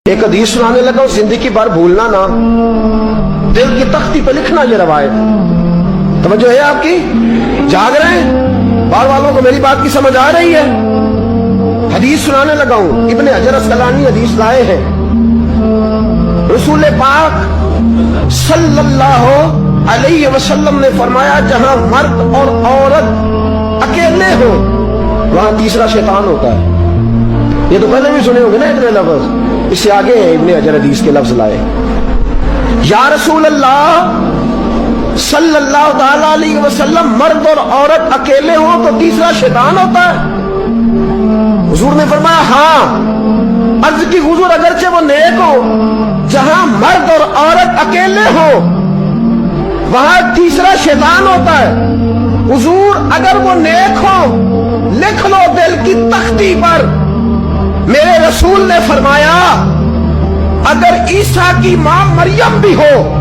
ایک حدیث سنانے لگا زندگی بھر بھولنا نہ، دل کی تختی پہ لکھنا یہ روایت۔ توجہ ہے آپ کی؟ جاگ رہے ہیں؟ بار والوں کو میری بات کی سمجھ آ رہی ہے؟ حدیث سنانے لگا ہوں، ابن حجر اسقلانی حدیث لائے ہیں۔ رسول پاک صلی اللہ علیہ وسلم نے فرمایا جہاں مرد اور عورت اکیلے ہو وہاں تیسرا شیطان ہوتا ہے۔ یہ تو پہلے بھی سنے ہوں گے نا اتنے لفظ، اس سے آگے ابن حجر حدیث کے لفظ لائے۔ یا رسول اللہ صلی اللہ تعالی علیہ وسلم، مرد اور عورت اکیلے ہو تو تیسرا شیطان ہوتا ہے؟ حضور نے فرمایا ہاں۔ عرض کی حضور اگرچہ وہ نیک ہو، جہاں مرد اور عورت اکیلے ہو وہاں تیسرا شیطان ہوتا ہے۔ حضور اگر وہ نیک ہو لکھ لو دل کی تختی پر۔ میرے رسول نے فرمایا اگر عیسیٰ کی ماں مریم بھی ہو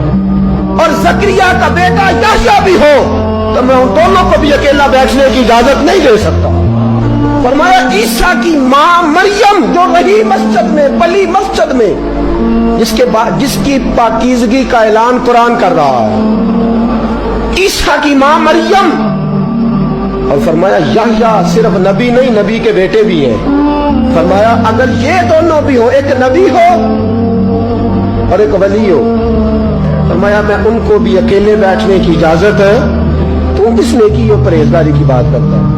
اور زکریا کا بیٹا یحییٰ بھی ہو تو میں ان دونوں کو بھی اکیلا بیٹھنے کی اجازت نہیں دے سکتا۔ فرمایا عیسیٰ کی ماں مریم جو رہی مسجد میں، پلی مسجد میں، جس کی پاکیزگی کا اعلان قرآن کر رہا ہے، عیسیٰ کی ماں مریم۔ اور فرمایا یحییٰ صرف نبی نہیں، نبی کے بیٹے بھی ہیں۔ فرمایا اگر یہ دونوں بھی ہو، ایک نبی ہو اور ایک ولی ہو، فرمایا میں ان کو بھی اکیلے بیٹھنے کی اجازت ہے۔ تو کس نیکی اور پرہیزگاری کی بات کرتا ہے؟